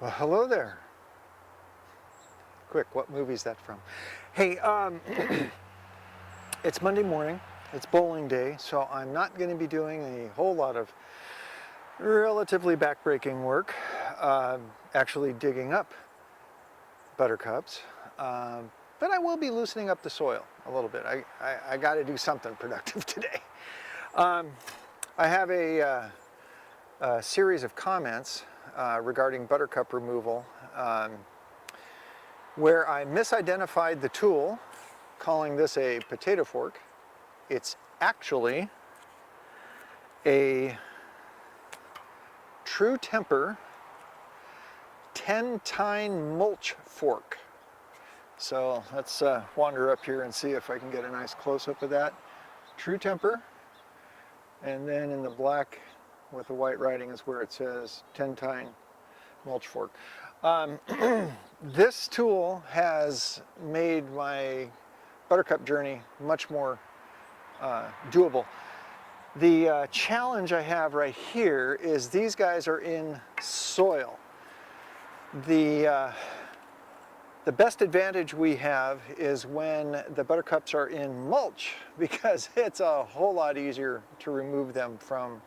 Well, hello there. Quick, what movie is that from? Hey, it's Monday morning. It's bowling day, so I'm not going to be doing a whole lot of relatively backbreaking work, actually digging up buttercups, but I will be loosening up the soil a little bit. I got to do something productive today. I have a series of comments regarding buttercup removal where I misidentified the tool, calling this a potato fork. It's actually a true temper 10-tine mulch fork. So let's wander up here and see if I can get a nice close-up of that. True temper, and then in the black with the white writing is where it says 10-tine mulch fork. This tool has made my buttercup journey much more doable. The challenge I have right here is these guys are in soil. The best advantage we have is when the buttercups are in mulch, because it's a whole lot easier to remove them from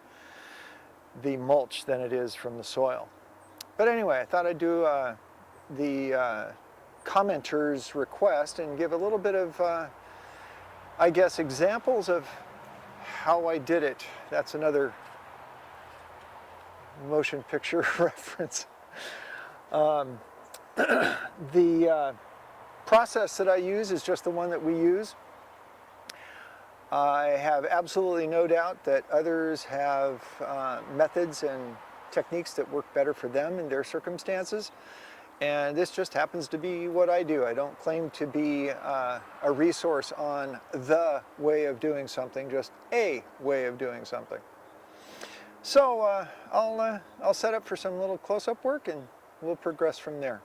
the mulch than it is from the soil. But anyway, I thought I'd do the commenter's request and give a little bit of, I guess, examples of how I did it. That's another motion picture reference. The process that I use is just the one that we use. I have absolutely no doubt that others have methods and techniques that work better for them in their circumstances, and this just happens to be what I do. I don't claim to be a resource on the way of doing something, just a way of doing something. So I'll set up for some little close-up work and we'll progress from there.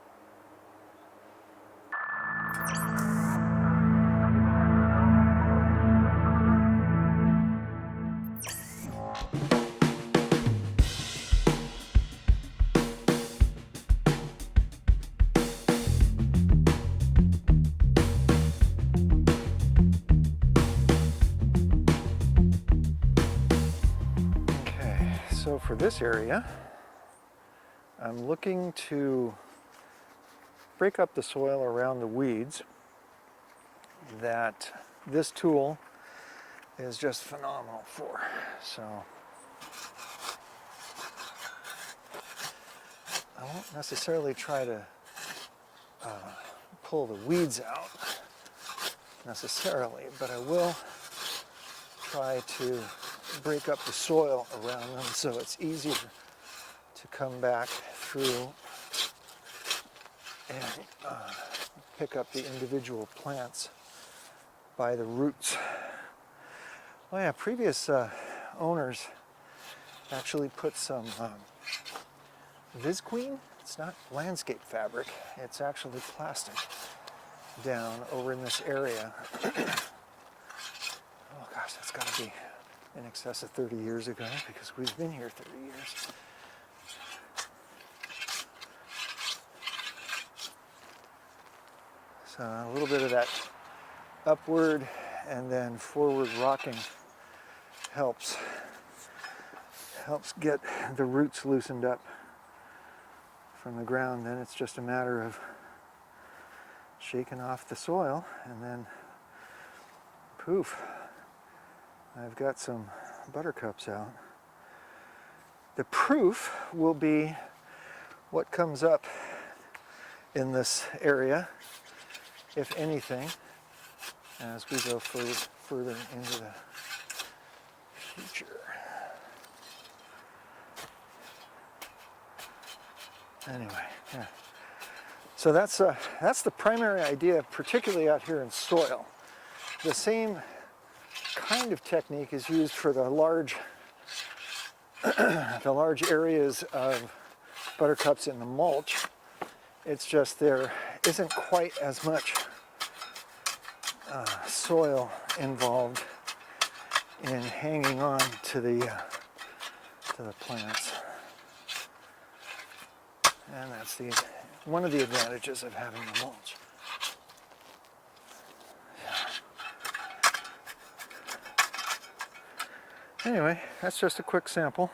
So for this area, I'm looking to break up the soil around the weeds that this tool is just phenomenal for. So I won't necessarily try to pull the weeds out necessarily, but I will try to break up the soil around them so it's easier to come back through and pick up the individual plants by the roots. Oh yeah, previous owners actually put some Visqueen. It's not landscape fabric, it's actually plastic down over in this area. Oh gosh, that's got to be in excess of 30 years ago, because we've been here 30 years. So a little bit of that upward and then forward rocking helps get the roots loosened up from the ground. Then it's just a matter of shaking off the soil, and then poof, I've got some buttercups out. The proof will be what comes up in this area, if anything, as we go further into the future. Anyway, yeah. So that's the primary idea, particularly out here in soil. The same kind of technique is used for the large areas of buttercups in the mulch. It's just there isn't quite as much soil involved in hanging on to the plants. And that's one of the advantages of having the mulch. Anyway, that's just a quick sample.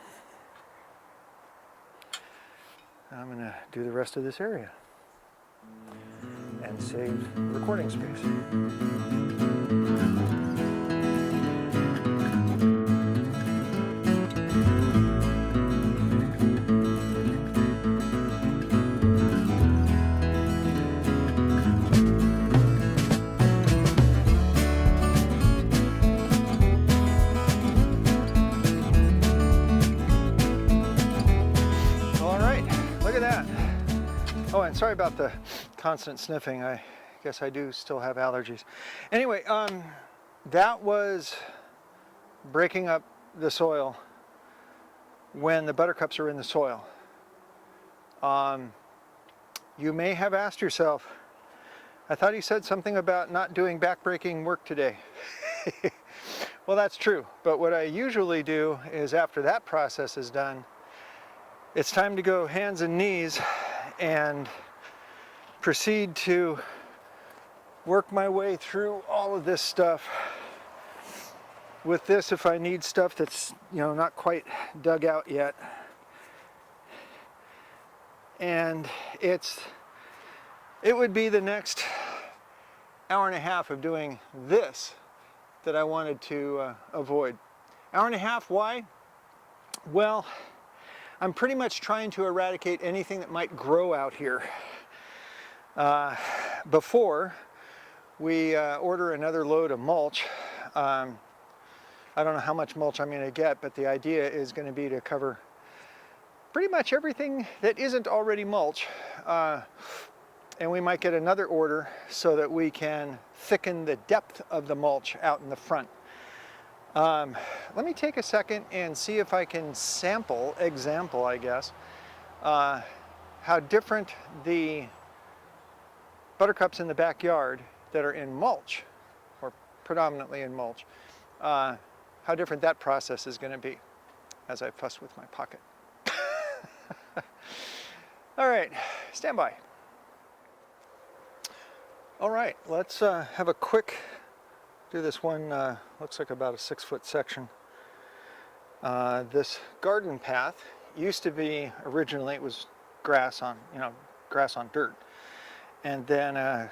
I'm going to do the rest of this area and save recording space. Oh, and sorry about the constant sniffing. I guess I do still have allergies. Anyway, that was breaking up the soil when the buttercups are in the soil. You may have asked yourself, I thought he said something about not doing backbreaking work today. Well, that's true. But what I usually do is after that process is done, it's time to go hands and knees and proceed to work my way through all of this stuff. With this, if I need stuff that's, not quite dug out yet. And it would be the next hour and a half of doing this that I wanted to avoid. Hour and a half, why? Well, I'm pretty much trying to eradicate anything that might grow out here before we order another load of mulch. I don't know how much mulch I'm going to get, but the idea is going to be to cover pretty much everything that isn't already mulch. And we might get another order so that we can thicken the depth of the mulch out in the front. Let me take a second and see if I can example, I guess, how different the buttercups in the backyard that are in mulch, or predominantly in mulch, how different that process is going to be as I fuss with my pocket. All right, stand by. All right, let's have a quick do this one. Looks like about a 6-foot section. This garden path used to be, originally it was grass on dirt, and then I'm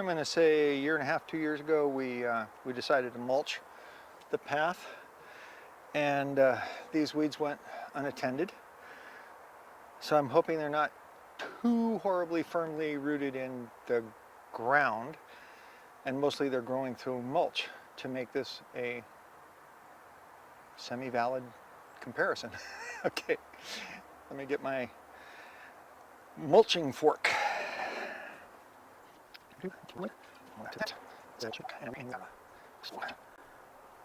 going to say a year and a half, 2 years ago, we decided to mulch the path, and these weeds went unattended. So I'm hoping they're not too horribly firmly rooted in the ground. And mostly they're growing through mulch to make this a semi-valid comparison. Okay, let me get my mulching fork.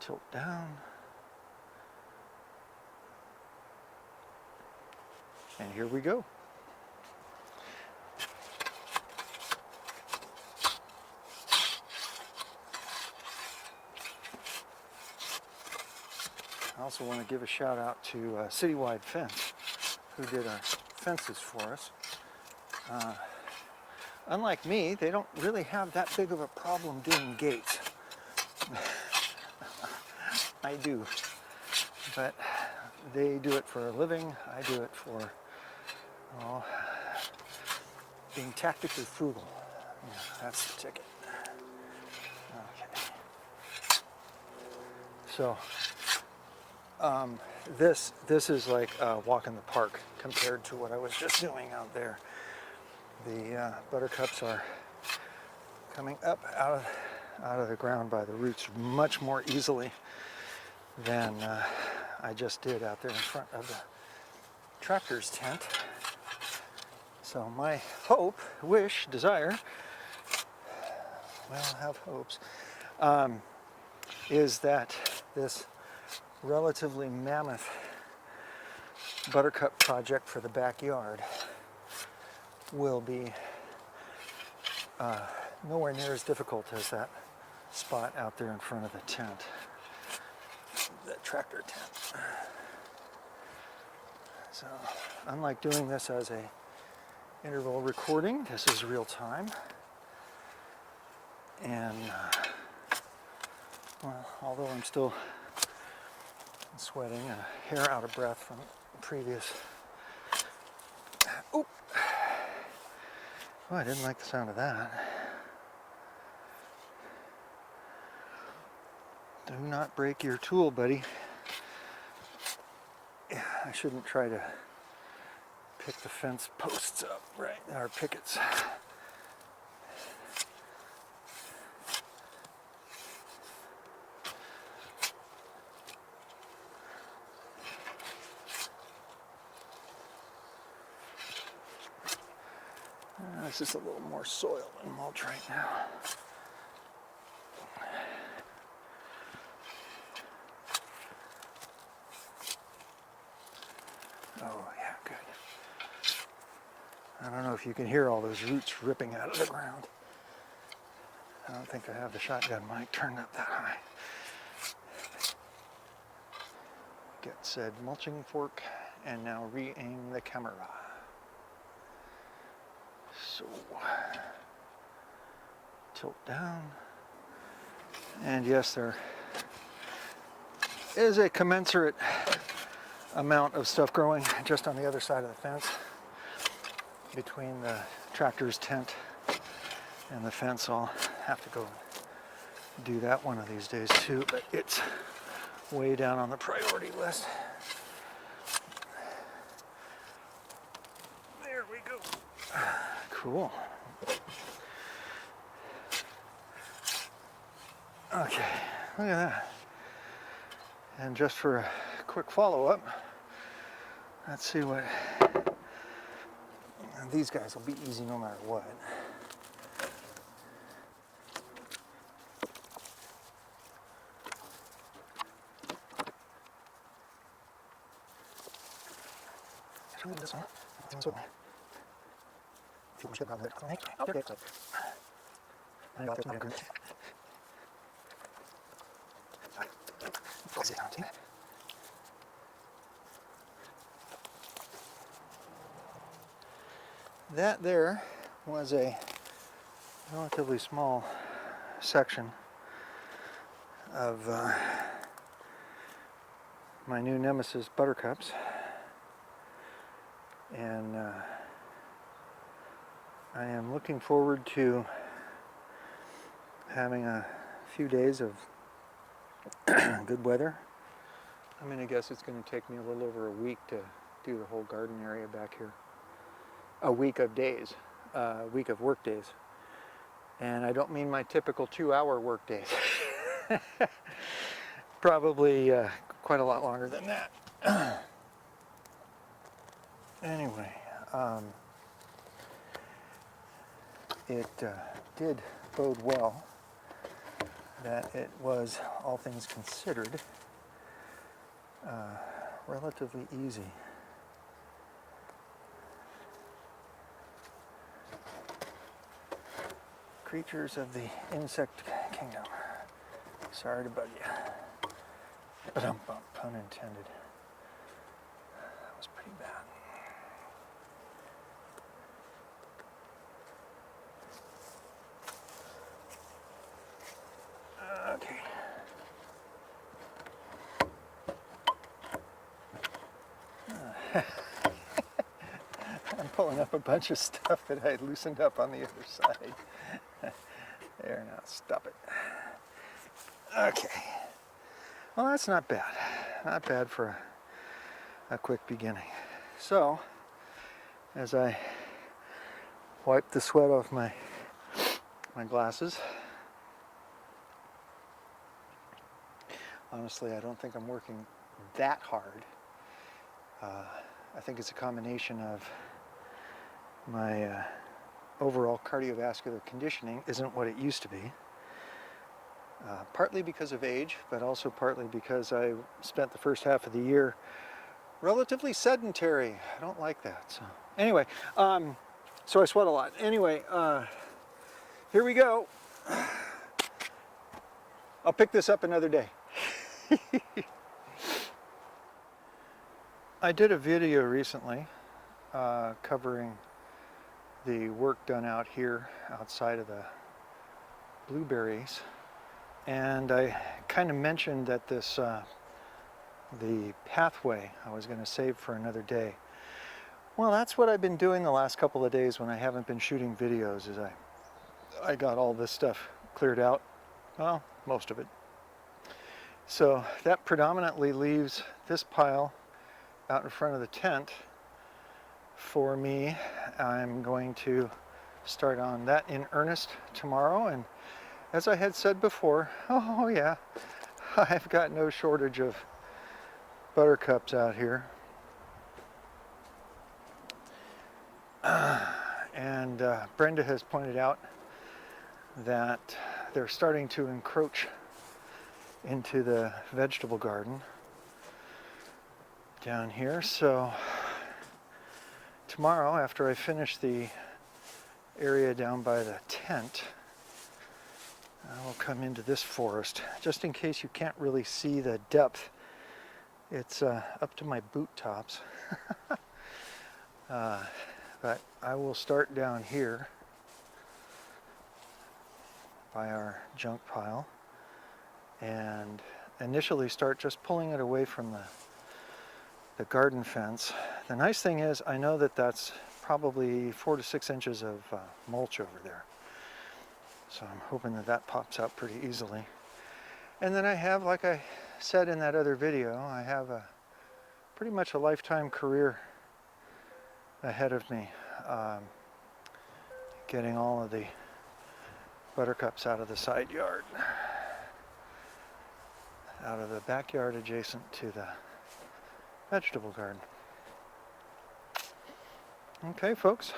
Tilt down. And here we go. I also want to give a shout out to Citywide Fence, who did our fences for us. Unlike me, they don't really have that big of a problem doing gates. I do, but they do it for a living. I do it for being tactically frugal. Yeah, that's the ticket. Okay. So this is like a walk in the park compared to what I was just doing out there. The buttercups are coming up out of the ground by the roots much more easily than I just did out there in front of the tractor's tent. So my hope, wish, desire, well, have hopes, is that this relatively mammoth buttercup project for the backyard will be nowhere near as difficult as that spot out there in front of the tent, that tractor tent. So, unlike doing this as a interval recording, this is real time. And, well, although I'm still sweating, a hair out of breath from previous. Oop! Oh, I didn't like the sound of that. Do not break your tool, buddy. Yeah, I shouldn't try to pick the fence posts up, right? Or pickets. It's just a little more soil than mulch right now. Oh, yeah, good. I don't know if you can hear all those roots ripping out of the ground. I don't think I have the shotgun mic turned up that high. Get said mulching fork and now re-aim the camera. So, tilt down. And yes, there is a commensurate amount of stuff growing just on the other side of the fence between the tractor's tent and the fence. I'll have to go do that one of these days too, but it's way down on the priority list. There we go. Cool. Okay, look at that. And just for a quick follow-up, let's see what, these guys will be easy no matter what. This one. That there was a relatively small section of my new nemesis Buttercups, and I am looking forward to having a few days of good weather. I'm going to guess it's going to take me a little over a week to do the whole garden area back here. A week of days, a week of work days. And I don't mean my typical 2-hour work days. Probably quite a lot longer than that. Anyway, it did bode well that it was, all things considered, relatively easy. Creatures of the insect kingdom. Sorry to bug you. Pun intended. That was pretty bad. Okay. I'm pulling up a bunch of stuff that I had loosened up on the other side. There, now stop it. Okay. Well, that's not bad. Not bad for a quick beginning. So, as I wipe the sweat off my glasses, honestly, I don't think I'm working that hard. I think it's a combination of my overall cardiovascular conditioning isn't what it used to be. Partly because of age, but also partly because I spent the first half of the year relatively sedentary. I don't like that. So anyway, so I sweat a lot. Anyway, here we go. I'll pick this up another day. I did a video recently covering the work done out here outside of the blueberries, and I kind of mentioned that this the pathway I was going to save for another day. Well, that's what I've been doing the last couple of days when I haven't been shooting videos, is I got all this stuff cleared out. Well, most of it. So that predominantly leaves this pile out in front of the tent for me. I'm going to start on that in earnest tomorrow, and as I had said before, oh yeah, I've got no shortage of buttercups out here. And Brenda has pointed out that they're starting to encroach into the vegetable garden down here. So tomorrow, after I finish the area down by the tent, I will come into this forest, just in case you can't really see the depth. It's up to my boot tops. But I will start down here by our junk pile and initially start just pulling it away from the garden fence. The nice thing is I know that that's probably 4 to 6 inches of mulch over there. So I'm hoping that that pops out pretty easily. And then I have, like I said in that other video, I have pretty much a lifetime career ahead of me, getting all of the buttercups out of the side yard, out of the backyard adjacent to the vegetable garden. Okay, folks,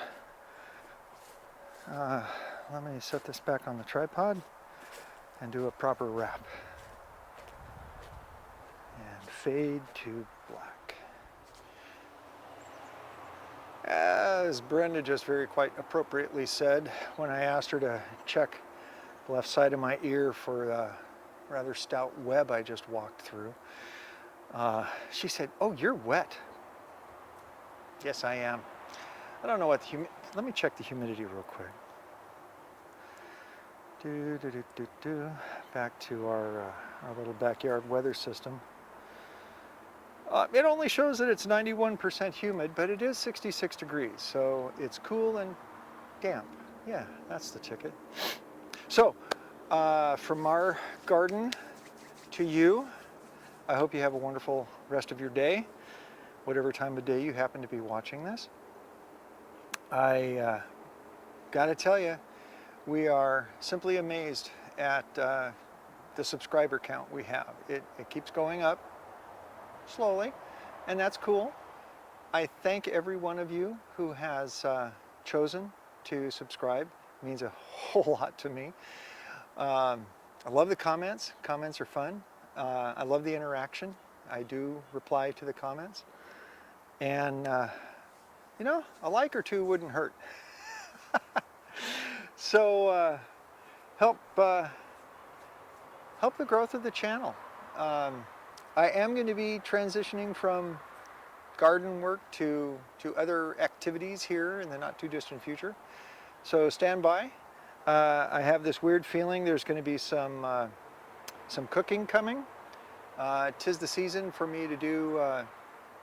let me set this back on the tripod and do a proper wrap and fade to black. As Brenda just very quite appropriately said, when I asked her to check the left side of my ear for a rather stout web I just walked through, she said, "Oh, you're wet." Yes, I am. I don't know what let me check the humidity real quick. Back to our little backyard weather system. It only shows that it's 91% humid, but it is 66 degrees, so it's cool and damp. Yeah, that's the ticket. So, from our garden to you, I hope you have a wonderful rest of your day, whatever time of day you happen to be watching this. I gotta tell you, we are simply amazed at the subscriber count we have. It keeps going up slowly, and that's cool. I thank every one of you who has chosen to subscribe. It means a whole lot to me. I love the comments. Comments are fun. I love the interaction. I do reply to the comments, and you know, a like or two wouldn't hurt. So help the growth of the channel. I am going to be transitioning from garden work to other activities here in the not too distant future. So stand by. I have this weird feeling there's going to be some cooking coming. 'Tis the season for me to do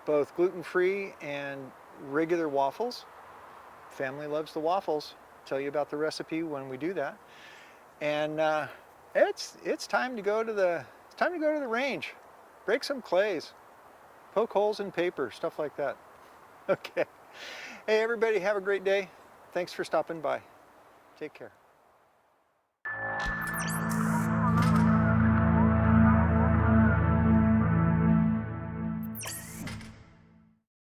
both gluten-free and regular waffles. Family loves the waffles. Tell you about the recipe when we do that. And it's time to go to the range. Break some clays, poke holes in paper, stuff like that. Okay. Hey everybody, have a great day. Thanks for stopping by. Take care.